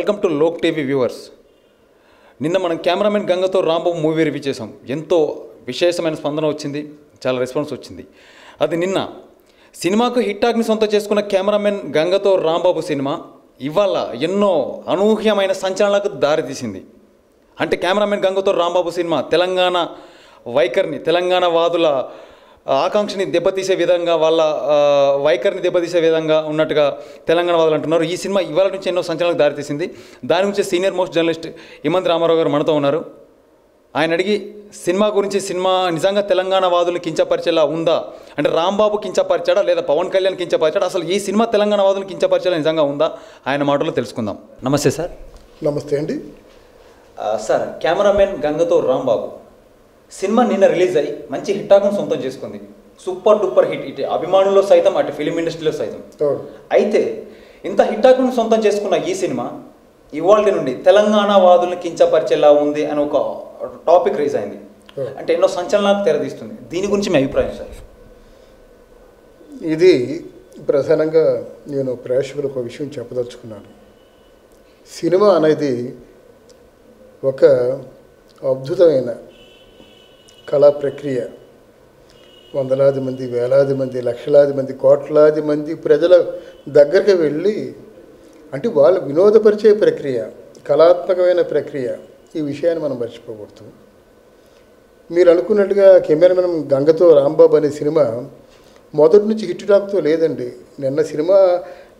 Welcome to Lok TV viewers. నిన్న మనం cameraman గంగతో Rambabu movie review చేసాం. ఎంతో విశేషమైన స్పందన వచ్చింది, చాలా రెస్పాన్స్ వచ్చింది. అది నిన్న సినిమాకు హిట్ టాక్ని సొంతం చేసుకున్న కెమెరామెన్ గంగతో రాంబాబు సినిమా ఇవాళ ఎన్నో అనూహ్యమైన సంచలనాలకు దారితీసింది. అంటే కెమెరామెన్ గంగతో రాంబాబు సినిమా తెలంగాణ వైఖరిని, తెలంగాణ వాదుల ఆకాంక్షని దెబ్బతీసే విధంగా, వాళ్ళ వైఖరిని దెబ్బతీసే విధంగా ఉన్నట్టుగా తెలంగాణ వాదులు అంటున్నారు. ఈ సినిమా ఇవాళ నుంచి ఎన్నో సంచలనాలకు దారితీసింది. దాని గురించి senior most journalist Himanth Ramarao గారు మనతో ఉన్నారు. ఆయన అడిగి సినిమా గురించి, సినిమా నిజంగా తెలంగాణ వాదులు కించపరిచేలా ఉందా, అంటే రాంబాబు కించపరిచాడా లేదా పవన్ కళ్యాణ్ కించపరిచాడా, అసలు ఈ సినిమా తెలంగాణ వాదులు కించపరిచేలా నిజంగా ఉందా, ఆయన మాటలో తెలుసుకుందాం. నమస్తే సార్. నమస్తే అండి. సార్, కెమెరామెన్ గంగతో రాంబాబు సినిమా నిన్న రిలీజ్ అయ్యి మంచి హిట్ టాక్ను సొంతం చేసుకుంది. సూపర్ డూపర్ హిట్, ఇటు అభిమానుల్లో సైతం అటు ఫిలిం ఇండస్ట్రీలో సైతం. అయితే ఇంత హిట్ టాక్ను సొంతం చేసుకున్న ఈ సినిమా ఇవాళ నుండి తెలంగాణ వాదులను కించపరిచేలా ఉంది అని ఒక టాపిక్ రైజ్ అయింది. అంటే ఎన్నో సంచలనాలకు తెరదీస్తుంది. దీని గురించి మీ అభిప్రాయం సార్? ఇది ప్రధానంగా నేను ప్రేక్షకులకు ఒక విషయం చెప్పదలుచుకున్నాను. సినిమా అనేది ఒక అద్భుతమైన కళా ప్రక్రియ. వందలాది మంది, వేలాది మంది, లక్షలాది మంది, కోట్లాది మంది ప్రజల దగ్గరికి వెళ్ళి, అంటే వాళ్ళు వినోదపరిచే ప్రక్రియ, కళాత్మకమైన ప్రక్రియ. ఈ విషయాన్ని మనం మర్చిపోకూడదు. మీరు అనుకున్నట్టుగా కెమెరామెన్ గంగతో రాంబాబు అనే సినిమా మొదటి నుంచి హిట్ టాక్తో లేదండి. నిన్న సినిమా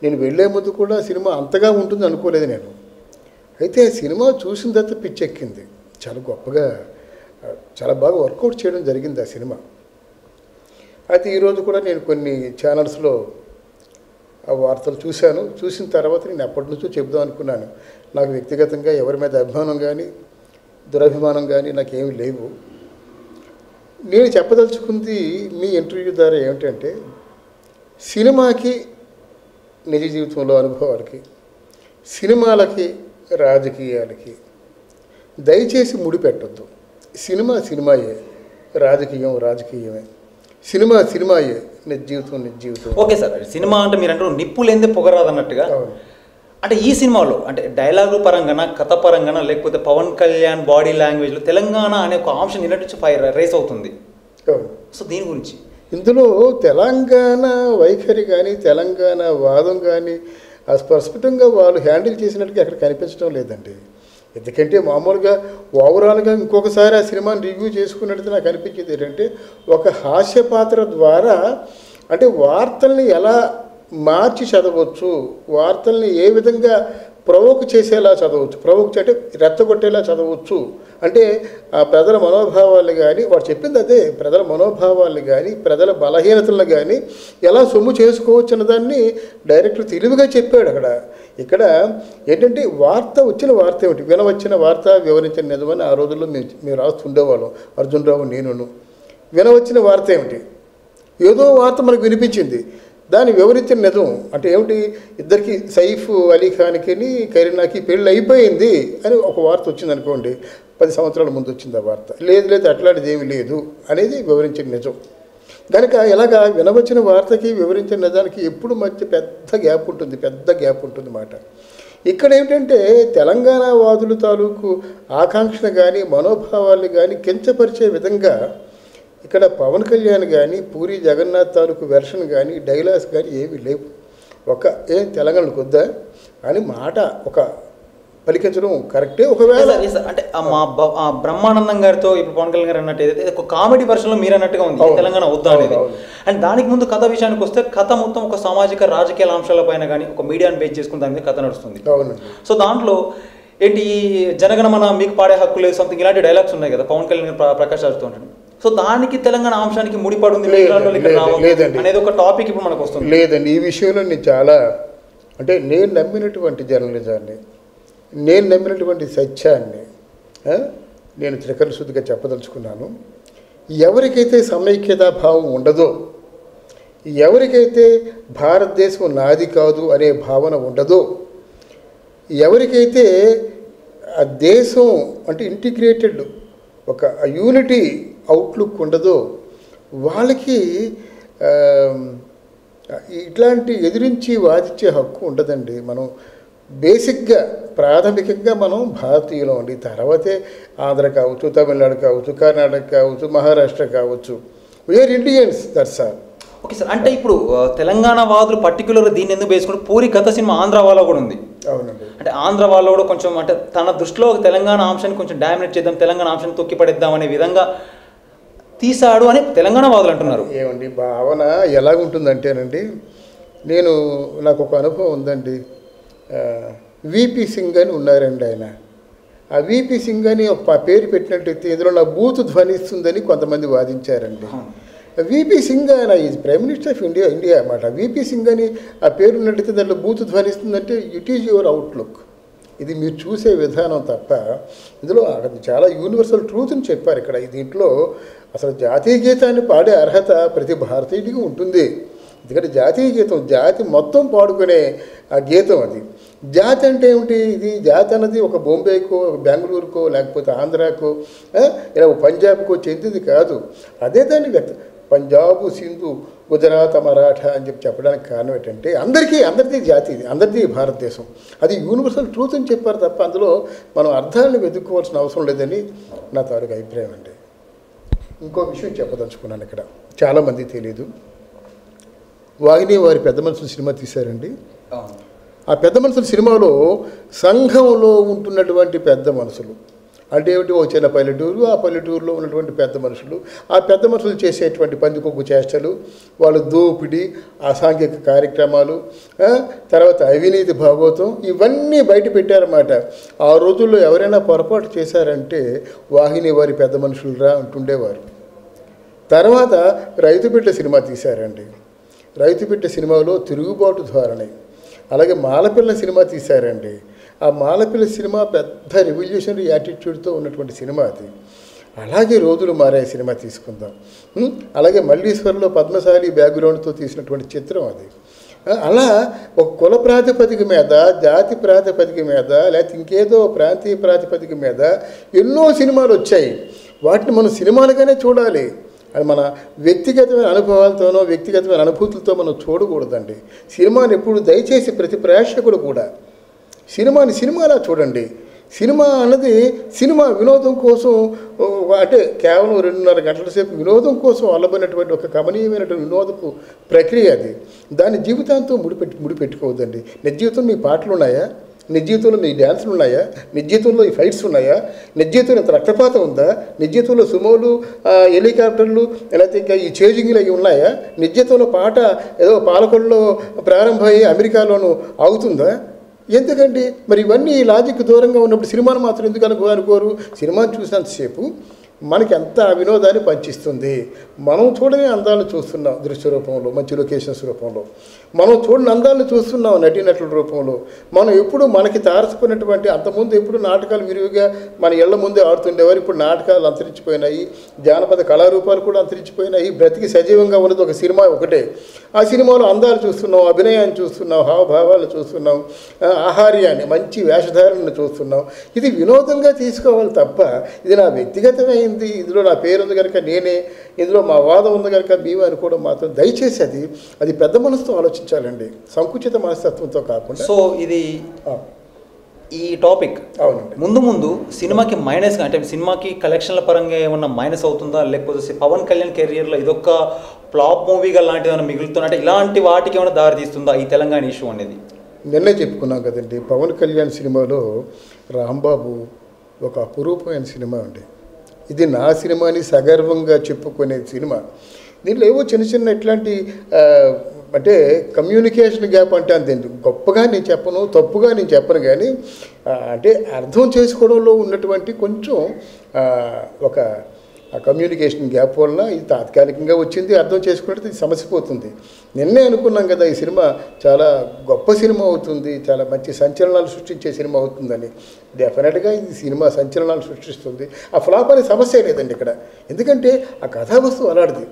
నేను వెళ్లే ముందు కూడా సినిమా అంతగా ఉంటుంది అనుకోలేదు నేను. అయితే సినిమా చూసిన తర్వాత పిచ్చెక్కింది. చాలా గొప్పగా, చాలా బాగా వర్కౌట్ చేయడం జరిగింది ఆ సినిమా. అయితే ఈరోజు కూడా నేను కొన్ని ఛానల్స్లో ఆ వార్తలు చూశాను. చూసిన తర్వాత నేను ఎప్పటి నుంచో చెబుదాం అనుకున్నాను. నాకు వ్యక్తిగతంగా ఎవరి మీద అభిమానం కానీ దురభిమానం కానీ నాకేమీ లేవు. నేను చెప్పదలుచుకుంది మీ ఇంటర్వ్యూ ద్వారా ఏమిటంటే, సినిమాకి నిజ జీవితంలో అనుభవాలకి, సినిమాలకి రాజకీయాలకి దయచేసి ముడిపెట్టద్దు. సినిమా సినిమాయే, రాజకీయం రాజకీయమే. సినిమా సినిమాయే, నిజ జీవితం నిజ జీవితం. ఓకే సార్, సినిమా అంటే మీరు అంటారు నిప్పు లేనిదే పొగరాదు అన్నట్టుగా. అంటే ఈ సినిమాలో అంటే డైలాగు పరంగానా, కథ పరంగానా, లేకపోతే పవన్ కళ్యాణ్ బాడీ లాంగ్వేజ్లో తెలంగాణ అనే ఒక అంశం నిన్నటి నుంచి రైస్ అవుతుంది. సో దీని గురించి ఇందులో తెలంగాణ వైఖరి కానీ, తెలంగాణ వాదం కానీ స్పష్టంగా వాళ్ళు హ్యాండిల్ చేసినట్టుగా అక్కడ కనిపించడం లేదండి. ఎందుకంటే మామూలుగా ఓవరాల్గా ఇంకొకసారి ఆ సినిమాని రివ్యూ చేసుకున్నట్టు నాకు అనిపించేది ఏంటంటే, ఒక హాస్య పాత్ర ద్వారా అంటే వార్తల్ని ఎలా మార్చి చదవచ్చు, వార్తల్ని ఏ విధంగా ప్రవోక్ చేసేలా చదవచ్చు, ప్రవోక్ అంటే రెచ్చగొట్టేలా చదవచ్చు, అంటే ఆ ప్రజల మనోభావాలు కానీ, వాడు చెప్పింది అదే, ప్రజల మనోభావాలు కానీ ప్రజల బలహీనతలను కానీ ఎలా సొమ్ము చేసుకోవచ్చు అన్నదాన్ని డైరెక్టర్ తెలివిగా చెప్పాడు అక్కడ. ఇక్కడ ఏంటంటే వచ్చిన వార్త ఏమిటి, వినవచ్చిన వార్త వివరించిన నిజమని ఆ రోజుల్లో మేము రాస్తుండేవాళ్ళం, అర్జున్ రావు నేను. వినవచ్చిన వార్త ఏమిటి, ఏదో వార్త మనకు వినిపించింది, దాన్ని వివరించిన నిజం అంటే ఏమిటి, ఇద్దరికి సైఫ్ అలీ ఖాన్కి కరీనాకి పెళ్ళి అయిపోయింది అని ఒక వార్త వచ్చింది అనుకోండి. 10 సంవత్సరాల ముందు వచ్చింది ఆ వార్త. లేదు అట్లాంటిది ఏమీ లేదు అనేది వివరించిన నిజం. కనుక ఇలాగా వినవచ్చిన వార్తకి వివరించిన నిజానికి ఎప్పుడు మధ్య పెద్ద గ్యాప్ ఉంటుంది మాట. ఇక్కడ ఏమిటంటే తెలంగాణ వాదుల తాలూకు ఆకాంక్షను కానీ మనోభావాల్ని కానీ కించపరిచే విధంగా ఇక్కడ పవన్ కళ్యాణ్ కానీ, పూరి జగన్నాథ్ తాలూకు వెర్షన్ కానీ, డైలాగ్స్ కానీ ఏమీ లేవు. తెలంగాణకు వద్దా అని మాట ఒక పలికించడం కరెక్టే. ఒకవేళ అంటే మా బ్రహ్మానందం గారితో ఇప్పుడు పవన్ కళ్యాణ్ గారు అన్నట్టు ఏదైతే ఒక కామెడీ వర్షన్లో మీరు అన్నట్టుగా ఉంది తెలంగాణ వద్దా అనేది. అండ్ దానికి ముందు కథ విషయానికి వస్తే, కథ మొత్తం ఒక సామాజిక రాజకీయ అంశాల పైన కానీ ఒక మీడియాని బేస్ చేసుకుని దాని మీద కథ నడుస్తుంది. సో దాంట్లో ఏంటి, జనగణమన మీకు పాడే హక్కు లేదు, సంథింగ్ ఇలాంటి డైలాగ్స్ ఉన్నాయి కదా పవన్ కళ్యాణ్ ప్రకాష్ రాజుతో ఉంటాడు. సో దానికి తెలంగాణ అంశానికి ముడిపడి ఉంది అనేది ఒక టాపిక్ ఇప్పుడు మనకు వస్తుంది. లేదండి, ఈ విషయంలో నేను చాలా అంటే నేను నమ్మినటువంటి జర్నలిజాన్ని, నేను నమ్మినటువంటి సత్యాన్ని నేను త్రికరణ శుద్ధిగా చెప్పదలుచుకున్నాను. ఎవరికైతే సమైక్యతా భావం ఉండదో, ఎవరికైతే భారతదేశం నాది కాదు అనే భావన ఉండదో, ఎవరికైతే ఆ దేశం అంటే ఇంటిగ్రేటెడ్ ఒక యూనిటీ అవుట్లుక్ ఉండదో, వాళ్ళకి ఇట్లాంటి ఎదిరించి వాదించే హక్కు ఉండదండి. మనం బేసిక్గా ప్రాథమికంగా మనం భారతీయులం అండి. తర్వాతే ఆంధ్ర కావచ్చు, తమిళనాడు కావచ్చు, కర్ణాటక కావచ్చు, మహారాష్ట్ర కావచ్చు, we are Indians, that's all. Okay sir, అంటే ఇప్పుడు తెలంగాణ వాదులు పర్టికులర్ దీన్ని ఎందుకు వేసుకుంటే పూరి గత సినిమా ఆంధ్ర వాళ్ళ కూడా ఉంది. అవునండి. అంటే ఆంధ్ర వాళ్ళు కూడా కొంచెం అంటే తన దృష్టిలో తెలంగాణ అంశాన్ని కొంచెం డామినేట్ చేద్దాం, తెలంగాణ అంశాన్ని తొక్కిపడేద్దాం అనే విధంగా తీశాడు అని తెలంగాణ వాదులు అంటున్నారు. ఏమండి భావన ఎలాగుంటుందంటేనండి, నాకు ఒక అనుభవం ఉందండి. విపి సింగ్ అని ఉన్నారండి ఆయన. ఆ విపి సింగ్ అని ఒక పేరు పెట్టినట్టయితే ఇందులో నా బూతు ధ్వనిస్తుందని కొంతమంది వాదించారండి. విపి సింగ్ ఆయన is prime minister of India అన్నమాట. విపి సింగ్ అని ఆ పేరు ఉన్నట్టయితే దాంట్లో బూతు ధ్వనిస్తుందంటే ఇట్ ఈజ్ యువర్ అవుట్లుక్. ఇది మీరు చూసే విధానం తప్ప ఇందులో చాలా యూనివర్సల్ ట్రూత్ని చెప్పారు ఇక్కడ. దీంట్లో అసలు జాతీయ గీతాన్ని పాడే అర్హత ప్రతి భారతీయుడికి ఉంటుంది. ఎందుకంటే జాతీయ గీతం జాతి మొత్తం పాడుకునే ఆ గీతం అది. జాతి అంటే ఏమిటి? ఇది జాతి అన్నది ఒక బొంబేకో, బెంగళూరుకో, లేకపోతే ఆంధ్రాకో, ఇలా పంజాబ్కో చెందింది కాదు. అదే దాన్ని పంజాబు, సింధు, గుజరాత్, మరాఠా అని చెప్పడానికి కారణం ఏంటంటే అందరిది జాతి, ఇది అందరిది భారతదేశం. అది యూనివర్సల్ ట్రూత్ అని చెప్పారు తప్ప అందులో మనం అర్థాలను వెతుక్కోవాల్సిన అవసరం లేదని నా తాలూకు అభిప్రాయం అండి. ఇంకో విషయం చెప్పదలుచుకున్నాను ఇక్కడ, చాలామంది తెలియదు. వాహిని వారి పెద్ద మనుషులు సినిమా తీశారండి. ఆ పెద్ద మనుషుల సినిమాలో సంఘంలో ఉంటున్నటువంటి పెద్ద మనుషులు అంటే ఏమిటి? ఓ చిన్న పల్లెటూరు, ఆ పల్లెటూరులో ఉన్నటువంటి పెద్ద మనుషులు, ఆ పెద్ద మనుషులు చేసేటువంటి పందికొక్కు చేష్టలు, వాళ్ళు దోపిడీ, అసాంఘిక కార్యక్రమాలు, తర్వాత అవినీతి భాగోతం, ఇవన్నీ బయట పెట్టారన్నమాట. ఆ రోజుల్లో ఎవరైనా పొరపాటు చేశారంటే వాహిని వారి పెద్ద మనుషులురా అంటుండేవారు. తర్వాత రైతు బిడ్డ సినిమా తీశారండి. రైతు బిడ్డ సినిమాలో తిరుగుబాటు ధోరణి. అలాగే మాలపిల్ల సినిమా తీశారండి. ఆ మాలపిల్ల సినిమా పెద్ద రెవల్యూషనరీ యాటిట్యూడ్తో ఉన్నటువంటి సినిమా అది. అలాగే రోజులు మారే సినిమా తీసుకుందాం. అలాగే మల్లీశ్వరంలో పద్మశాలి బ్యాక్గ్రౌండ్తో తీసినటువంటి చిత్రం అది. అలా ఒక కుల ప్రాతిపదిక మీద, జాతి ప్రాతిపదిక మీద, లేకపోతే ఇంకేదో ప్రాంతీయ ప్రాతిపదిక మీద ఎన్నో సినిమాలు వచ్చాయి. వాటిని మనం సినిమాలుగానే చూడాలి. అది మన వ్యక్తిగతమైన అనుభవాలతోనో వ్యక్తిగతమైన అనుభూతులతో మనం చూడకూడదండి. సినిమాని ఎప్పుడు దయచేసి ప్రతి ప్రేక్షకుడు కూడా సినిమాని సినిమాలా చూడండి. సినిమా అన్నది వినోదం కోసం, అంటే కేవలం 2.5 గంటల సేపు వినోదం కోసం అల్లబడినటువంటి ఒక కమనీయమైనటువంటి వినోదపు ప్రక్రియ అది. దాని జీవితాంతో ముడిపెట్టుకోవద్దండి. నిజ జీవితంలో మీ పాటలు ఉన్నాయా? నిజ జీవితంలో మీ డ్యాన్సులు ఉన్నాయా? నిజ జీవితంలో ఈ ఫైట్స్ ఉన్నాయా? నిజ జీవితంలో ఇంత రక్తపాతం ఉందా? నిజ జీవితంలో సుమోలు, హెలికాప్టర్లు, లేకపోతే ఇంకా ఈ చేజింగ్లు అవి ఉన్నాయా? నిజ జీవితంలో పాట ఏదో పాలకొల్లో ప్రారంభమయ్యి అమెరికాలోనూ ఆగుతుందా? ఎందుకండి? మరి ఇవన్నీ లాజిక్ దూరంగా ఉన్నప్పుడు సినిమాను మాత్రం ఎందుకు అనుకోరు? సినిమాను చూసినంతసేపు మనకి ఎంత వినోదాన్ని పంచిస్తుంది. మనం చూడని అందాలను చూస్తున్నాం దృశ్య రూపంలో, మంచి లొకేషన్స్ రూపంలో. మనం చూడని అందాలను చూస్తున్నాం నటీనటుల రూపంలో. మనం ఎప్పుడు మనకి తారసపోయినటువంటి, అంతకుముందు ఎప్పుడు నాటకాలు విరివిగా మన ఇళ్ల ముందే ఆడుతుండేవారు. ఇప్పుడు నాటకాలు అంతరించిపోయినాయి, జానపద కళారూపాలు కూడా అంతరించిపోయినాయి. బ్రతికి సజీవంగా ఉన్నది ఒక సినిమా ఒకటే. ఆ సినిమాలో అందాలు చూస్తున్నాం, అభినయాన్ని చూస్తున్నాం, హావభావాలు చూస్తున్నాం, ఆహార్యాన్ని, మంచి వేషధారణను చూస్తున్నాం. ఇది వినోదంగా తీసుకోవాలి తప్ప ఇది నా వ్యక్తిగతమైన, ఇందులో నా పేరు ఉంది కనుక నేనే, ఇందులో మా వాదం ఉంది కనుక మేము అనుకోవడం మాత్రం దయచేసి అది పెద్ద మనసుతో ఆలోచించాలండి, సంకుచిత మనస్తత్వంతో కాకుండా. సో ఇది ఈ టాపిక్ అవునండి. ముందు సినిమాకి మైనస్గా, అంటే సినిమాకి కలెక్షన్ల పరంగా ఏమన్నా మైనస్ అవుతుందా, లేకపోతే పవన్ కళ్యాణ్ కెరియర్లో ఇదొక ఫ్లాప్ మూవీగా లాంటిది ఏమైనా మిగులుతుందా, అంటే ఇలాంటి వాటికి ఏమైనా దారి తీస్తుందా ఈ తెలంగాణ ఇష్యూ అనేది? నిన్నే చెప్పుకున్నాం కదండి, పవన్ కళ్యాణ్ సినిమాలో రాంబాబు ఒక అపురూపమైన సినిమా అండి. ఇది నా సినిమాని సగర్వంగా చెప్పుకునే సినిమా. దీంట్లో ఏవో చిన్న ఇట్లాంటి అంటే కమ్యూనికేషన్ గ్యాప్ అంటే అంతే, గొప్పగా నేను చెప్పను, తప్పుగా నేను చెప్పను, కానీ అంటే అర్థం చేసుకోవడంలో ఉన్నటువంటి కొంచెం ఒక కమ్యూనికేషన్ గ్యాప్ వలన ఇది తాత్కాలికంగా వచ్చింది. అర్థం చేసుకుంటే ఇది సమస్య పోతుంది. నిన్నే అనుకున్నాం కదా ఈ సినిమా చాలా గొప్ప సినిమా అవుతుంది, చాలా మంచి సంచలనాలు సృష్టించే సినిమా అవుతుందని. డెఫినెట్గా ఇది సినిమా సంచలనాలు సృష్టిస్తుంది. ఆ ఫ్లాప్ అనే సమస్య లేదండి ఇక్కడ, ఎందుకంటే ఆ కథావస్తువు అలాంటిది.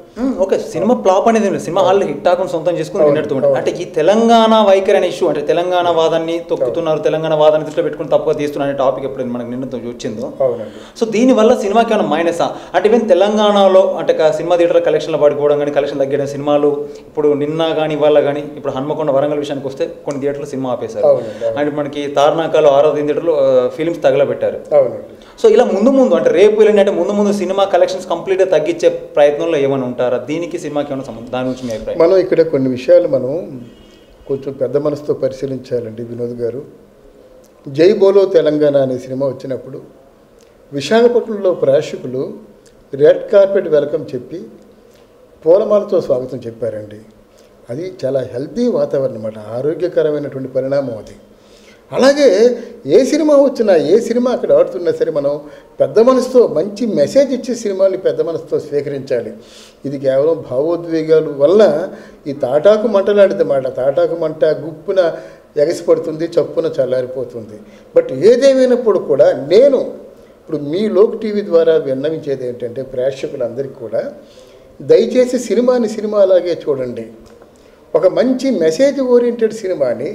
ఓకే, సినిమా ఫ్లాప్ అనేది లేదు, సినిమా హాల్ హిట్ ఆకుని సొంతం చేసుకుని విన్నట్టు. అంటే ఈ తెలంగాణ వైఖరి అనే ఇష్యూ, అంటే తెలంగాణ వాదాన్ని తొక్కుతున్నారు, తెలంగాణ వాదాన్ని దృష్టిలో పెట్టుకుని తప్పుగా తీస్తున్నారు అనే టాపిక్ ఎప్పుడైతే మనకు నిన్న వచ్చిందో, సో దీనివల్ల సినిమాకి ఏమైనా మైనసా? అంటే ఈవెన్ తెలంగాణలో అంటే సినిమా థియేటర్ కలెక్షన్లు పడిపోవడం కానీ, కలెక్షన్ తగ్గడం, సినిమాలు ఇప్పుడు నిన్న కానీ ఇవాళ కానీ, ఇప్పుడు హన్మకొండ వరంగల్ విషయానికి వస్తే కొన్ని థియేటర్లు సినిమా ఆపేశారు. అండ్ మనకి తార్నాకాలో 6వ థియేటర్లో ఫిలిమ్స్ తగలబెట్టారు. సో ఇలా ముందు అంటే రేపు వెళ్ళినట్టే ముందు సినిమా కలెక్షన్స్ కంప్లీట్గా తగ్గించే ప్రయత్నంలో ఏమైనా ఉంటారా? దీనికి సినిమాకి ఏమైనా సంబంధం? దాని గురించి మీ అభిప్రాయం? మనం ఇక్కడ కొన్ని విషయాలు మనం కొంచెం పెద్ద మనసుతో పరిశీలించాలండి వినోద్ గారు. జై బోలో తెలంగాణ అనే సినిమా వచ్చినప్పుడు విశాఖపట్నంలో ప్రేక్షకులు రెడ్ కార్పెట్ వెల్కమ్ చెప్పి పూలమాలతో స్వాగతం చెప్పారండి. అది చాలా హెల్తీ వాతావరణం అన్నమాట, ఆరోగ్యకరమైనటువంటి పరిణామం అది. అలాగే ఏ సినిమా వచ్చినా, ఏ సినిమా అక్కడ ఆడుతున్నా సరే మనం పెద్ద మనసుతో మంచి మెసేజ్ ఇచ్చే సినిమాని పెద్ద మనసుతో స్వీకరించాలి. ఇది కేవలం భావోద్వేగాలు వల్ల ఈ తాటాకు మంట లాంటిది అన్నమాట. తాటాకు మంట గుప్పున ఎగసిపడుతుంది, చప్పున చల్లారిపోతుంది. బట్ ఏదేమైనప్పుడు కూడా నేను ఇప్పుడు మీ లోక్ టీవీ ద్వారా విన్నవించేది ఏంటంటే, ప్రేక్షకులందరికీ కూడా దయచేసి సినిమాని సినిమా అలాగే చూడండి. ఒక మంచి మెసేజ్ ఓరియంటెడ్ సినిమాని,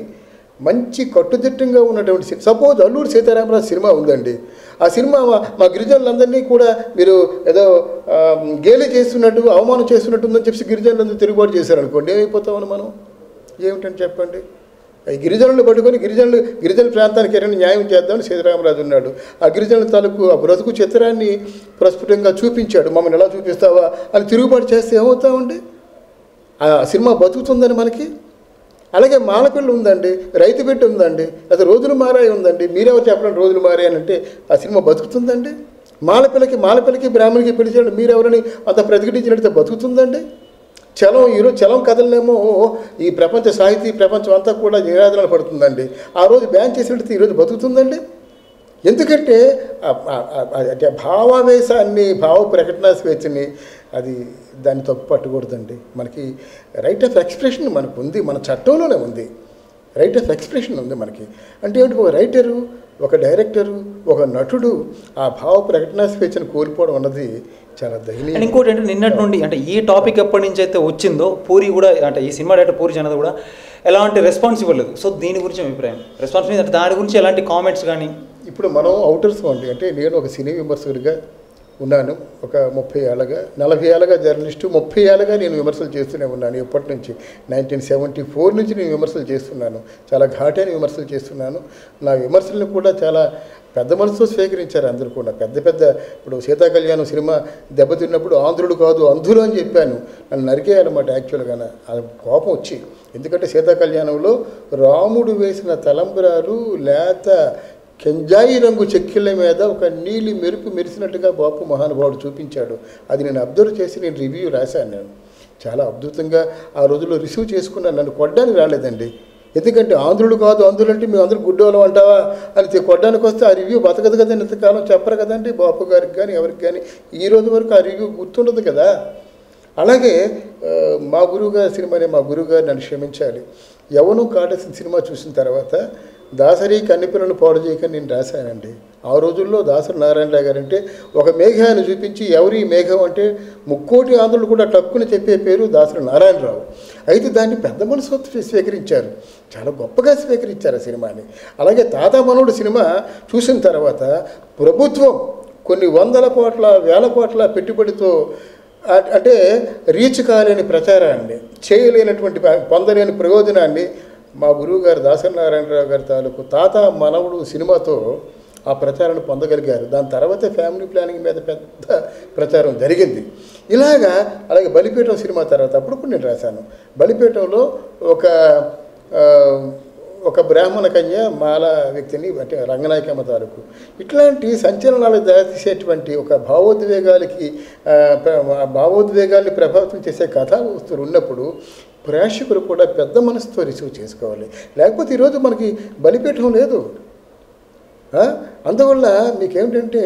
మంచి కట్టుదిట్టంగా ఉన్నటువంటి సపోజ్ అల్లూరి సీతారామరాజు సినిమా ఉందండి, ఆ సినిమా మా గిరిజనులందరినీ కూడా మీరు ఏదో గేలి చేస్తున్నట్టు, అవమానం చేస్తున్నట్టు ఉందని చెప్పి గిరిజనులందరూ తిరుగుబాటు చేశారనుకోండి, ఏమైపోతామని మనం? ఏమిటని చెప్పండి? ఈ గిరిజనులు పట్టుకొని గిరిజన ప్రాంతానికి ఏమైనా న్యాయం చేద్దామని సీతారామరాజు ఉన్నాడు. ఆ గిరిజనుల తాలూకు ఆ బ్రతుకు చిత్రాన్ని ప్రస్ఫుటంగా చూపించాడు. మమ్మల్ని ఎలా చూపిస్తావా అని తిరుగుబాటు చేస్తే ఏమవుతామండి? ఆ సినిమా బతుకుతుందని మనకి. అలాగే మాలపిల్ల ఉందండి, రైతు బిడ్డ ఉందండి, లేదా రోజులు మారాయి ఉందండి, మీరెవరు చెప్పండి రోజులు మారాయి అని అంటే ఆ సినిమా బతుకుతుందండి? మాలపిల్లకి బ్రాహ్మణికి పెళ్లి చేయడం మీరెవరని అంత ప్రతిఘటించినట్టు బతుకుతుందండి? ఈరోజు చలం కథలనేమో ఈ ప్రపంచ సాహితీ ప్రపంచం అంతా కూడా నిరాదరణ పడుతుందండి. ఆ రోజు బ్యాన్ చేసినట్టు ఈరోజు బతుకుతుందండి. ఎందుకంటే భావావేశాన్ని, భావ ప్రకటన స్వేచ్ఛని అది దాన్ని తప్పు పట్టకూడదండి. మనకి రైట్ ఆఫ్ ఎక్స్ప్రెషన్ మనకు ఉంది, మన చట్టంలోనే ఉంది. రైట్ ఆఫ్ ఎక్స్ప్రెషన్ ఉంది మనకి. అంటే ఏమిటి, ఒక రైటరు, ఒక డైరెక్టరు, ఒక నటుడు ఆ భావ ప్రకటన స్వేచ్ఛను కోల్పోవడం అన్నది చాలా దయనీయం. ఇంకోటి అంటే నిన్నటి నుండి అంటే ఈ టాపిక్ ఎప్పటి నుంచి అయితే వచ్చిందో, పూరి కూడా అంటే ఈ సినిమా డైరెక్టర్ పూరి జగన్నాథ్ కూడా ఎలాంటి రెస్పాన్స్ ఇవ్వలేదు. సో దీని గురించి అభిప్రాయం, రెస్పాన్స్ మీద దాని గురించి ఎలాంటి కామెంట్స్ కానీ? ఇప్పుడు మనం అవుటర్స్ అండి, అంటే నేను ఒక సినీ విమర్శకుడిగా ఉన్నాను. ఒక 30 ఏళ్ళగా, 40 ఏళ్ళగా జర్నలిస్టు, 30 ఏళ్ళగా నేను విమర్శలు చేస్తూనే ఉన్నాను. ఎప్పటి నుంచి 1974 నుంచి నేను విమర్శలు చేస్తున్నాను. చాలా ఘాటైన విమర్శలు చేస్తున్నాను. నా విమర్శలను కూడా చాలా పెద్ద మనసుతో స్వీకరించారు అందరూ కూడా. ఇప్పుడు సీతా కళ్యాణం సినిమా దెబ్బతిన్నప్పుడు ఆంధ్రుడు కాదు అంధులు అని చెప్పాను. నన్ను నరికేయాలన్నమాట యాక్చువల్గా. అది కోపం వచ్చి, ఎందుకంటే సీతా కళ్యాణంలో రాముడు వేసిన తలంబ్రాలు లేత కెంజాయి రంగు చెక్కిళ్ళ మీద ఒక నీలి మెరుపు మెరిసినట్టుగా బాపు మహానుభావుడు చూపించాడు. అది నేను అబ్జర్వ్ చేసి నేను రివ్యూ రాశాను. నేను చాలా అద్భుతంగా ఆ రోజుల్లో రిసీవ్ చేసుకున్నాను. నన్ను కొట్టడానికి రాలేదండి, ఎందుకంటే ఆంధ్రుడు కాదు అందులంటే మేము అందరూ గుడ్డోళ్ళం అంటావా అని కొట్టడానికి వస్తే ఆ రివ్యూ బతకదు కదండి. ఇంతకాలం చెప్పరు కదండి బాపు గారికి కానీ ఎవరికి కానీ. ఈ రోజు వరకు ఆ రివ్యూ గుర్తుండదు కదా. అలాగే మా గురువుగారి సినిమానే, మా గురువుగారు నన్ను క్షమించాలి, యవ్వనం కాటేసిన సినిమా చూసిన తర్వాత దాసరి కన్నెపిల్లను పాడు చేయకని నేను రాశానండి. ఆ రోజుల్లో దాసరి నారాయణరావు గారు అంటే ఒక మేఘాన్ని చూపించి ఎవరి మేఘం అంటే ముక్కోటి ఆంధ్రులు కూడా టక్కుని చెప్పే పేరు దాసరి నారాయణరావు. అయితే దాన్ని పెద్ద మనసు స్వీకరించారు, చాలా గొప్పగా స్వీకరించారు ఆ సినిమాని. అలాగే తాత మనోడు సినిమా చూసిన తర్వాత ప్రభుత్వం కొన్ని 100 కోట్ల 1000 కోట్ల పెట్టుబడితో అంటే రీచ్ కాలేని ప్రచారాన్ని, చేయలేనటువంటి పొందలేని ప్రయోజనాన్ని మా గురువుగారు దాసరి నారాయణరావు గారి తాలూకు తాత మనవుడు సినిమాతో ఆ ప్రచారాన్ని పొందగలిగారు. దాని తర్వాత ఫ్యామిలీ ప్లానింగ్ మీద పెద్ద ప్రచారం జరిగింది. అలాగే బలిపీఠం సినిమా తర్వాత అప్పుడు నేను రాశాను. బలిపీఠంలో ఒక బ్రాహ్మణ కన్య మాల వ్యక్తిని అంటే రంగనాయకమ్మ తాలూకు ఇట్లాంటి సంచలనాలు దాచేసేటువంటి ఒక భావోద్వేగాల్ని ప్రభావితం చేసే కథా వస్తువులు ఉన్నప్పుడు ప్రేక్షకులు కూడా పెద్ద మనసుతో రిసీవ్ చేసుకోవాలి. లేకపోతే ఈరోజు మనకి బలిపీఠం లేదు. అందువల్ల మీకేమిటంటే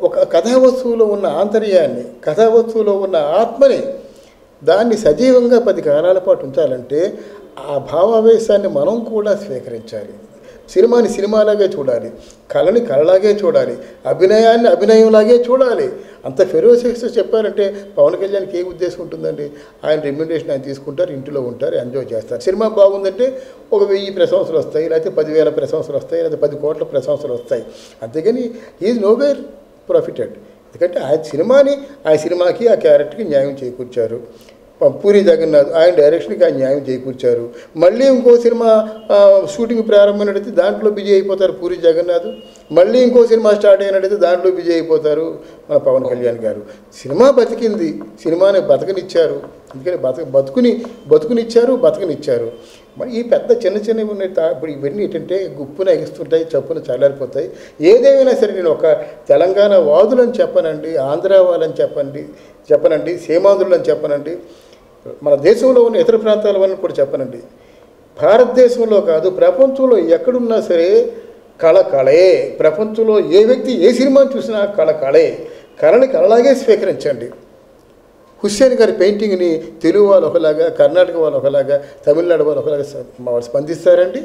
ఒక కథావస్తువులో ఉన్న ఆంతర్యాన్ని, కథావస్తువులో ఉన్న ఆత్మని, దాన్ని సజీవంగా 10 కాలాల పాటు ఉంచాలంటే ఆ భావావేశాన్ని మనం కూడా స్వీకరించాలి. సినిమాని సినిమాలాగే చూడాలి, కళని కళలాగే చూడాలి, అభినయాన్ని అభినయంలాగే చూడాలి. అంత ఫెరోసియస్ చెప్పారంటే పవన్ కళ్యాణ్కి ఏ ఉద్దేశం ఉంటుందండి? ఆయన రెమ్యునరేషన్ ఆయన తీసుకుంటారు, ఇంటిలో ఉంటారు, ఎంజాయ్ చేస్తారు. సినిమా బాగుందంటే 1000 ప్రశంసలు వస్తాయి, లేకపోతే 10,000 ప్రశంసలు వస్తాయి, లేకపోతే 10 కోట్ల ప్రశంసలు వస్తాయి. అంతేగాని ఈజ్ నోవేర్ ప్రాఫిటెడ్. ఎందుకంటే ఆయన సినిమాకి ఆ క్యారెక్టర్కి న్యాయం చేకూర్చారు. పూరి జగన్నాథ్ ఆయన డైరెక్షన్కి ఆయన న్యాయం చేకూర్చారు. మళ్ళీ ఇంకో సినిమా షూటింగ్ ప్రారంభమైనట్టయితే దాంట్లో బిజీ అయిపోతారు పూరి జగన్నాథ్. మళ్ళీ ఇంకో సినిమా స్టార్ట్ అయినట్టయితే దాంట్లో బిజీ అయిపోతారు మన పవన్ కళ్యాణ్ గారు. సినిమా బతికింది, సినిమాని బతకనిచ్చారు. అందుకని బతుకునిచ్చారు. మరి ఈ పెద్ద చిన్నవి ఉన్నాయి. ఇప్పుడు ఇవన్నీ ఏంటంటే గుప్పున ఎగిస్తుంటాయి, చప్పున చల్లారిపోతాయి. ఏదేమైనా సరే నేను ఒక తెలంగాణ వాదులని చెప్పనండి, ఆంధ్ర వాళ్ళని చెప్పనండి, సీమాంధ్రులని చెప్పనండి, మన దేశంలో ఉన్న ఇతర ప్రాంతాల వాళ్ళని కూడా చెప్పనండి. భారతదేశంలో కాదు, ప్రపంచంలో ఎక్కడున్నా సరే కళే. ప్రపంచంలో ఏ వ్యక్తి ఏ సినిమాని చూసినా కళే. కళని కళలాగే స్వీకరించండి. హుస్సేన్ గారి పెయింటింగ్ని తెలుగు వాళ్ళు ఒకలాగా, కర్ణాటక వాళ్ళు ఒకలాగా, తమిళనాడు వాళ్ళు ఒకలాగా స్పందిస్తారండి.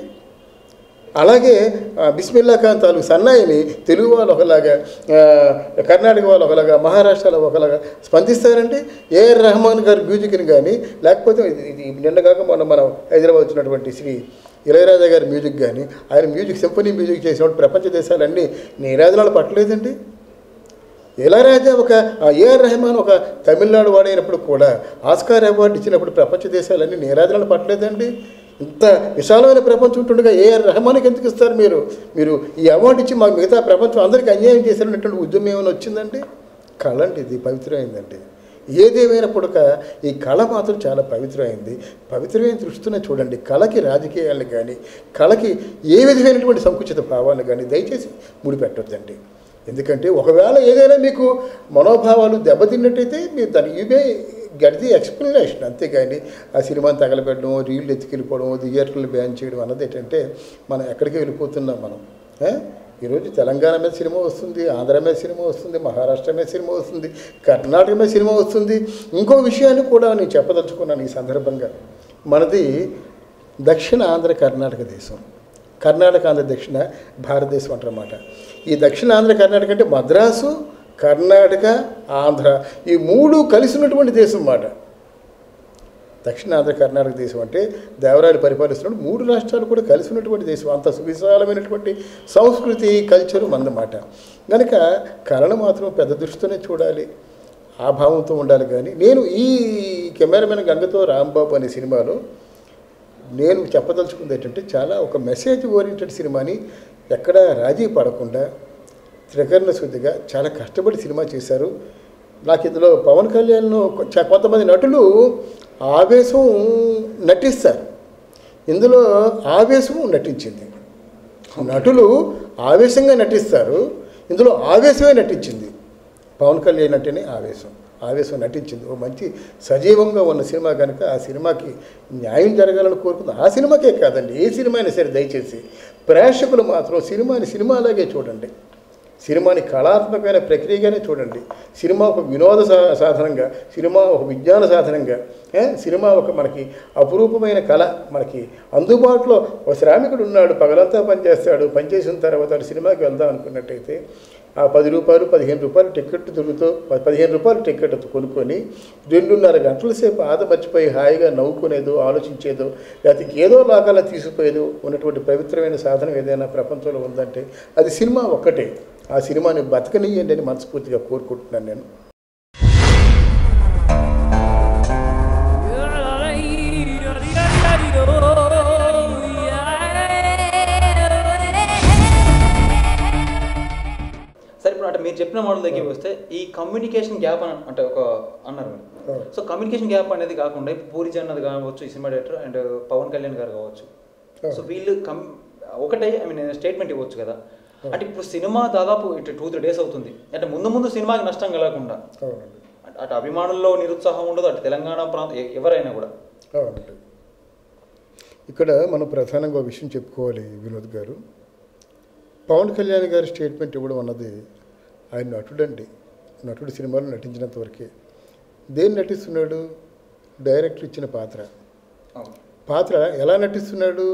అలాగే బిస్మిల్లా ఖాన్ తాలూకు సన్నాయిని తెలుగు వాళ్ళు ఒకలాగా, కర్ణాటక వాళ్ళు ఒకలాగా, మహారాష్ట్రలో ఒకలాగా స్పందిస్తారండి. ఏఆర్ రెహమాన్ గారి మ్యూజిక్ని కానీ, లేకపోతే ఇది నిన్నగాక మనం హైదరాబాద్ వచ్చినటువంటి శ్రీ ఇళయరాజా గారి మ్యూజిక్ కానీ, ఆయన మ్యూజిక్ సింఫనీ మ్యూజిక్ చేసినప్పుడు ప్రపంచ దేశాలన్నీ నీరాజనాలు పట్టలేదండి. ఇళయరాజా ఏఆర్ రెహమాన్ ఒక తమిళనాడు వాడైనప్పుడు కూడా ఆస్కార్ అవార్డు ఇచ్చినప్పుడు ప్రపంచ దేశాలన్నీ నీరాజనాలు పట్టలేదండి. ఇంత విశాలమైన ప్రపంచం ఉంటుండగా ఏఆర్ రెహమాన్కి ఎందుకు ఇస్తారు మీరు ఈ అవార్డు ఇచ్చి మాకు మిగతా ప్రపంచం అందరికీ అన్యాయం చేశారనేటువంటి ఉద్యమం ఏమైనా వచ్చిందండి? కళ అంటే ఇది పవిత్రమైందండి. ఏదేమైనప్పుడు ఈ కళ మాత్రం చాలా పవిత్రమైంది. పవిత్రమైన దృష్టినే చూడండి. కళకి రాజకీయాలను కానీ, కళకి ఏ విధమైనటువంటి సంకుచిత భావాలను కానీ దయచేసి ముడిపెట్టొద్దండి. ఎందుకంటే ఒకవేళ ఏదైనా మీకు మనోభావాలు దెబ్బతిన్నట్టయితే మీరు దాన్ని ఇవే గడిది ఎక్స్ప్లెనేషన్, అంతేగాని ఆ సినిమాని తగలబెట్టడం, రీళ్ళు ఎత్తుకెళ్ళిపోవడం, థియేటర్లు బ్యాన్ చేయడం అన్నది ఏంటంటే మనం ఎక్కడికి వెళ్ళిపోతున్నాం మనం. ఈరోజు తెలంగాణ మీద సినిమా వస్తుంది, ఆంధ్ర మీద సినిమా వస్తుంది, మహారాష్ట్ర మీద సినిమా వస్తుంది, కర్ణాటక మీద సినిమా వస్తుంది. ఇంకో విషయాన్ని కూడా నేను చెప్పదలుచుకున్నాను ఈ సందర్భంగా. మనది దక్షిణ ఆంధ్ర కర్ణాటక దేశం, కర్ణాటక ఆంధ్ర దక్షిణ భారతదేశం అంటారన్నమాట. ఈ దక్షిణ ఆంధ్ర కర్ణాటక అంటే మద్రాసు, కర్ణాటక, ఆంధ్ర ఈ 3 కలిసి ఉన్నటువంటి దేశం అన్నమాట. దక్షిణాంధ్ర కర్ణాటక దేశం అంటే దేవరాయలు పరిపాలిస్తున్నప్పుడు 3 రాష్ట్రాలు కూడా కలిసి ఉన్నటువంటి దేశం. అంత సువిశాలమైనటువంటి సంస్కృతి, కల్చరు మందమాట. కనుక కళను మాత్రం పెద్ద దృష్టితోనే చూడాలి, ఆ భావంతో ఉండాలి. కానీ నేను ఈ కెమెరామెన్ గంగతో రాంబాబు అనే సినిమాలో నేను చెప్పదలుచుకుంది ఏంటంటే చాలా ఒక మెసేజ్ ఓరియంటెడ్ సినిమాని ఎక్కడా రాజీ పడకుండా త్రికరణ శుద్ధిగా చాలా కష్టపడి సినిమా చేశారు. నాకు ఇందులో పవన్ కళ్యాణ్ కొంతమంది నటులు ఆవేశం నటిస్తారు, ఇందులో ఆవేశం నటించింది. నటులు ఆవేశంగా నటిస్తారు, ఇందులో ఆవేశమే నటించింది. పవన్ కళ్యాణ్ అంటేనే ఆవేశం నటించింది. ఓ మంచి సజీవంగా ఉన్న సినిమా కనుక ఆ సినిమాకి న్యాయం జరగాలని కోరుకుంది. ఆ సినిమాకే కాదండి, ఏ సినిమా అయినా సరే దయచేసి ప్రేక్షకులు మాత్రం సినిమాని సినిమాలాగే చూడండి, సినిమాని కళాత్మకమైన ప్రక్రియగానే చూడండి. సినిమా ఒక వినోద సాధనంగా, సినిమా ఒక విజ్ఞాన సాధనంగా, సినిమా ఒక మనకి అపురూపమైన కళ. మనకి అందుబాటులో ఒక శ్రామికుడు ఉన్నాడు, పగలంతా పనిచేస్తాడు, పనిచేసిన తర్వాత సినిమాకి వెళ్దాం అనుకున్నట్టయితే ఆ 10 రూపాయలు 15 రూపాయలు టికెట్ దొరుకుతూ 15 రూపాయలు టికెట్ కొనుక్కొని 2.5 గంటల సేపు మర్చిపోయి హాయిగా నవ్వుకునేదో, ఆలోచించేదో, లేకపోతే ఏదో లాగాలా తీసుకుపోయేదో ఉన్నటువంటి పవిత్రమైన సాధనం ఏదైనా ప్రపంచంలో ఉందంటే అది సినిమా ఒక్కటే. ఆ సినిమాని బతకనియండి అని మనస్ఫూర్తిగా కోరుకుంటున్నాను నేను. సరే, ఇప్పుడు అంటే మీరు చెప్పిన మోడల్ దగ్గరికి వస్తే ఈ కమ్యూనికేషన్ గ్యాప్ అంటే ఒక అన్నారు మీరు. సో కమ్యూనికేషన్ గ్యాప్ అనేది కాకుండా ఇప్పుడు పూరి జగన్నాథ్ కావచ్చు, ఈ cinema director, and Pavan Kalyan గారు కావచ్చు, సో వీళ్ళు ఒకటే స్టేట్మెంట్ ఇవ్వచ్చు కదా. అంటే ఇప్పుడు సినిమా దాదాపు ఇటు 2-3 డేస్ అవుతుంది అంటే ముందు సినిమాకి నష్టం కలగకుండా, అటు అభిమానుల్లో నిరుత్సాహం ఉండదు, అటు తెలంగాణ ప్రాంతం ఎవరైనా కూడా. ఇక్కడ మనం ప్రధానంగా ఒక విషయం చెప్పుకోవాలి వినోద్ గారు. పవన్ కళ్యాణ్ గారి స్టేట్మెంట్ ఇవ్వడం అన్నది ఆయన నటుడండి, నటుడు సినిమాలో నటించినంత వరకే. దేన్ని నటిస్తున్నాడు? డైరెక్టర్ ఇచ్చిన పాత్ర ఎలా నటిస్తున్నాడు?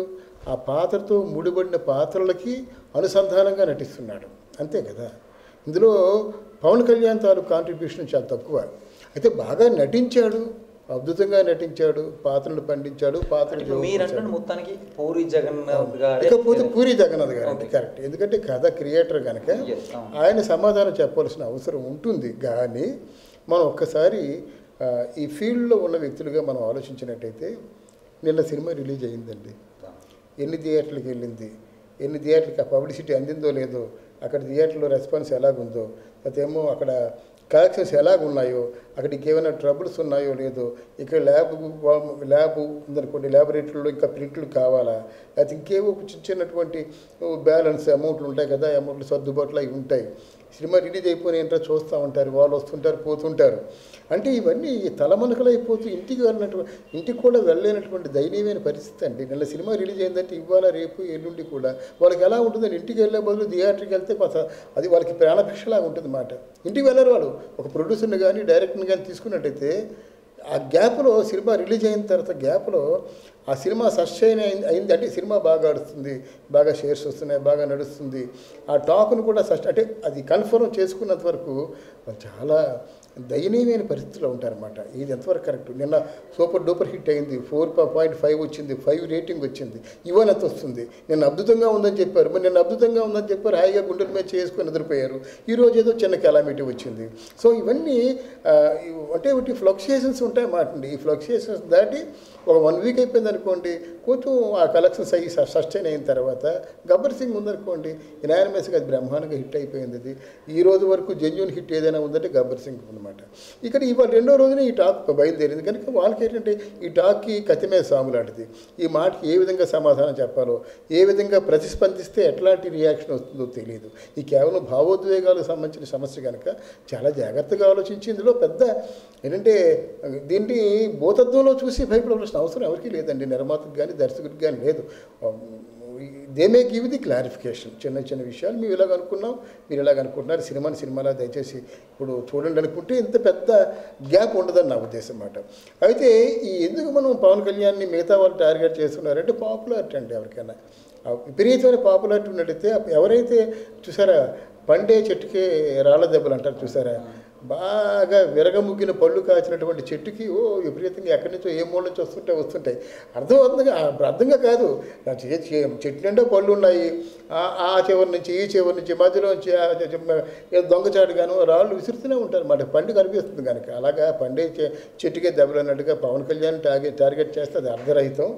ఆ పాత్రతో ముడిపడిన పాత్రలకి అనుసంధానంగా నటిస్తున్నాడు, అంతే కదా. ఇందులో పవన్ కళ్యాణ్ తాలూకు కాంట్రిబ్యూషన్ చాలా తక్కువ. అయితే బాగా నటించాడు, అద్భుతంగా నటించాడు, పాత్రలు పండించాడు, మొత్తానికి పూరి జగన్నాథ్ గారు. ఇకపోతే పూరి జగన్నాథ్ గారు అంటే కరెక్ట్, ఎందుకంటే కథ క్రియేటర్ కనుక ఆయన సమాధానం చెప్పాల్సిన అవసరం ఉంటుంది. కానీ మనం ఒక్కసారి ఈ ఫీల్డ్లో ఉన్న వ్యక్తులుగా మనం ఆలోచించినట్టయితే, నిన్న సినిమా రిలీజ్ అయ్యిందండి, ఎన్ని థియేటర్లకు వెళ్ళింది, ఎన్ని థియేటర్కి ఆ పబ్లిసిటీ అందిందో లేదో, అక్కడ థియేటర్లో రెస్పాన్స్ ఎలాగుందో, లేకపోతే ఏమో అక్కడ కలెక్షన్స్ ఎలాగున్నాయో, అక్కడ ఇంకేమైనా ట్రబుల్స్ ఉన్నాయో లేదో, ఇక్కడ ల్యాబ్ ఉందనుకోండి, ల్యాబొరేటరీలో ఇంకా ప్రింట్లు కావాలా, లేకపోతే ఇంకేవో చిన్నటువంటి బ్యాలెన్స్ అమౌంట్లు ఉంటాయి కదా, అమౌంట్లు సర్దుబాట్లు అవి ఉంటాయి. సినిమా రిలీజ్ అయిపోయిన ఏంటో చూస్తూ ఉంటారు, వాళ్ళు వస్తుంటారు పోతుంటారు. అంటే ఇవన్నీ తలమనకలైపోతూ ఇంటికి కూడా వెళ్ళలేనటువంటి దయనీయమైన పరిస్థితి అండి. నిన్న సినిమా రిలీజ్ అయిందంటే ఇవాళ రేపు ఎల్లుండి కూడా వాళ్ళకి ఎలా ఉంటుందని, ఇంటికి వెళ్ళే బదులు థియేటర్కి వెళ్తే అది వాళ్ళకి ప్రాణభిక్షలాగా ఉంటుంది మాట. ఇంటికి వెళ్ళరు వాళ్ళు. ఒక ప్రొడ్యూసర్ని కానీ డైరెక్టర్ని కానీ తీసుకున్నట్టయితే ఆ గ్యాప్లో, సినిమా రిలీజ్ అయిన తర్వాత గ్యాప్లో ఆ సినిమా సస్టైన్ అయింది అంటే సినిమా బాగా ఆడుతుంది, బాగా షేర్స్ వస్తున్నాయి, బాగా నడుస్తుంది, ఆ టాక్ను కూడా అంటే అది కన్ఫర్మ్ చేసుకున్నంత వరకు చాలా దయనీయమైన పరిస్థితిలో ఉంటారన్నమాట. ఇది ఎంతవరకు కరెక్ట్? నిన్న సూపర్ డూపర్ హిట్ అయింది, 4.5 వచ్చింది, 5 రేటింగ్ వచ్చింది, ఇవాళ ఎంత వస్తుంది? నిన్న అద్భుతంగా ఉందని చెప్పారు, మరి నిన్న అద్భుతంగా ఉందని చెప్పారు, హాయిగా గుండెల మీద చేసుకొని నిద్రపోయారు. ఈరోజు ఏదో చిన్న కెలామిటీ వచ్చింది. సో ఇవన్నీ అంటే ఒకటి ఫ్లక్చుయేషన్స్ ఉంటాయన్నమాట అండి. ఈ ఫ్లక్చుయేషన్స్ దాటి ఒక 1 వీక్ అయిపోయింది అనుకోండి, కొంచెం ఆ కలెక్షన్స్ అయ్యి సస్టైన్ అయిన తర్వాత గబ్బర్ సింగ్ ఉందనుకోండి, యునానిమస్గా అది బ్రహ్మాండంగా హిట్ అయిపోయింది. అది ఈ రోజు వరకు జెన్యూన్ హిట్ ఏదైనా ఉందంటే గబ్బర్ సింగ్ అనమాట. ఇక్కడ ఇవాళ రెండో రోజున ఈ టాక్ బయలుదేరింది కనుక వాళ్ళకి ఏంటంటే ఈ టాక్కి కత్తిమీద సాము లాంటిది. ఈ మాటకి ఏ విధంగా సమాధానం చెప్పాలో, ఏ విధంగా ప్రతిస్పందిస్తే ఎట్లాంటి రియాక్షన్ వస్తుందో తెలియదు. ఈ కేవలం భావోద్వేగాలకు సంబంధించిన సమస్య కనుక చాలా జాగ్రత్తగా ఆలోచించి, ఇందులో పెద్ద ఏంటంటే దీన్ని భూతత్వంలో చూసి భయపడవలసిన అవసరం ఎవరికీ లేదండి. నిర్మాతకు కానీ దర్శకుడికి కానీ లేదు. They may give the clarification. చిన్న చిన్న విషయాలు మేము ఇలాగ అనుకున్నాం, మీరు ఇలాగ అనుకుంటున్నారు, సినిమాలా దయచేసి ఇప్పుడు చూడండి అనుకుంటే ఇంత పెద్ద గ్యాప్ ఉండదని నా ఉద్దేశం అన్నమాట. అయితే ఈ ఎందుకు మనం పవన్ కళ్యాణ్ని మిగతా వాళ్ళు టార్గెట్ చేస్తున్నారంటే పాపులారిటీ అండి. ఎవరికైనా విపరీతమైన పాపులారిటీ ఉన్నట్టయితే ఎవరైతే చూసారా పండే చెట్టుకే రాళ్ళ దెబ్బలు అంటారు చూసారా, బాగా విరగముగ్గిన పళ్ళు కాచినటువంటి చెట్టుకి విపరీతంగా ఎక్కడి నుంచో ఏ మూల నుంచి వస్తుంటాయి. అర్థంగా కాదు, చెట్టు నిండా పళ్ళు ఉన్నాయి, ఆ చివరి నుంచి ఈ చివరి నుంచి మధ్యలో నుంచి దొంగచాటుగాను రాళ్ళు విసురుతూనే ఉంటారు అన్నమాట. పండు కనిపిస్తుంది కనుక అలాగా పండే చెట్టుకే దెబ్బలు అన్నట్టుగా పవన్ కళ్యాణ్ టార్గెట్ చేస్తే అది అర్ధరహితం.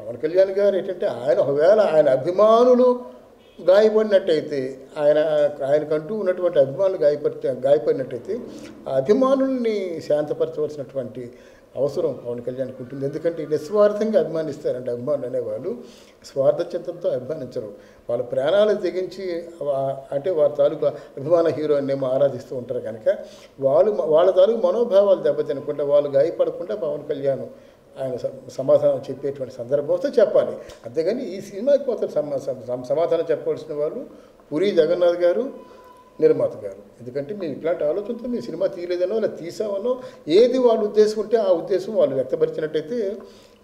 పవన్ కళ్యాణ్ గారు ఏంటంటే ఒకవేళ ఆయన అభిమానులు గాయపడినట్టయితే, ఆయనకంటూ ఉన్నటువంటి అభిమానులు గాయపడినట్టయితే ఆ అభిమానుల్ని శాంతపరచవలసినటువంటి అవసరం పవన్ కళ్యాణ్కి ఉంటుంది. ఎందుకంటే నిస్వార్థంగా అభిమానిస్తారంటే అభిమానులు అనేవాళ్ళు స్వార్థ చింతనతో అభిమానించరు. వాళ్ళ ప్రాణాలు తెగించి అంటే వారి తాలూకు అభిమాన హీరోని ఏమో ఆరాధిస్తూ ఉంటారు కనుక వాళ్ళ తాలూకు మనోభావాలు దెబ్బతినకుండా, వాళ్ళు గాయపడకుండా పవన్ కళ్యాణ్ ఆయన సమాధానం చెప్పేటువంటి సందర్భం వస్తే చెప్పాలి. అంతేగాని ఈ సినిమాకి పోతే సమాధానం చెప్పవలసిన వాళ్ళు పూరి జగన్నాథ్ గారు, నిర్మాత గారు. ఎందుకంటే మేము ఇట్లాంటి ఆలోచనతో మేము సినిమా తీయలేదనో లేదా తీసామనో ఏది వాళ్ళ ఉద్దేశం ఉంటే ఆ ఉద్దేశం వాళ్ళు వ్యక్తపరిచినట్టయితే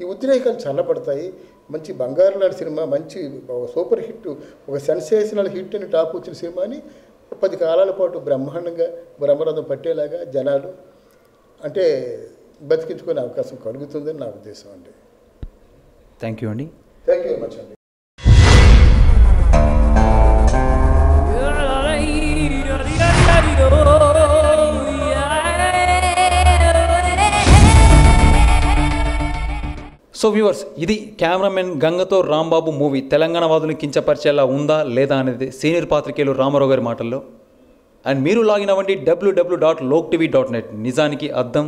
ఈ ఉద్రేకాలు చల్లబడతాయి. మంచి బంగారు లాంటి సినిమా, మంచి సూపర్ హిట్, ఒక సెన్సేషనల్ హిట్ అని టాప్ వచ్చిన సినిమాని 10 కాలాల పాటు బ్రహ్మాండంగా బ్రహ్మరథం పట్టేలాగా జనాలు అంటే బతికించుకునే అవకాశం కలుగుతుందని నా ఉద్దేశం అండి. థ్యాంక్ యూ అండి. థ్యాంక్ యూ వెరీ మచ్ అండి. సో వ్యూవర్స్, ఇది కెమెరామెన్ గంగతో రాంబాబు మూవీ తెలంగాణ వాదులను కించపరిచేలా ఉందా లేదా అనేది సీనియర్ పాత్రికేయులు రామారావు గారి మాటల్లో. అండ్ మీరు లాగిన్ అవ్వండి www.loktv.net. నిజానికి అర్థం.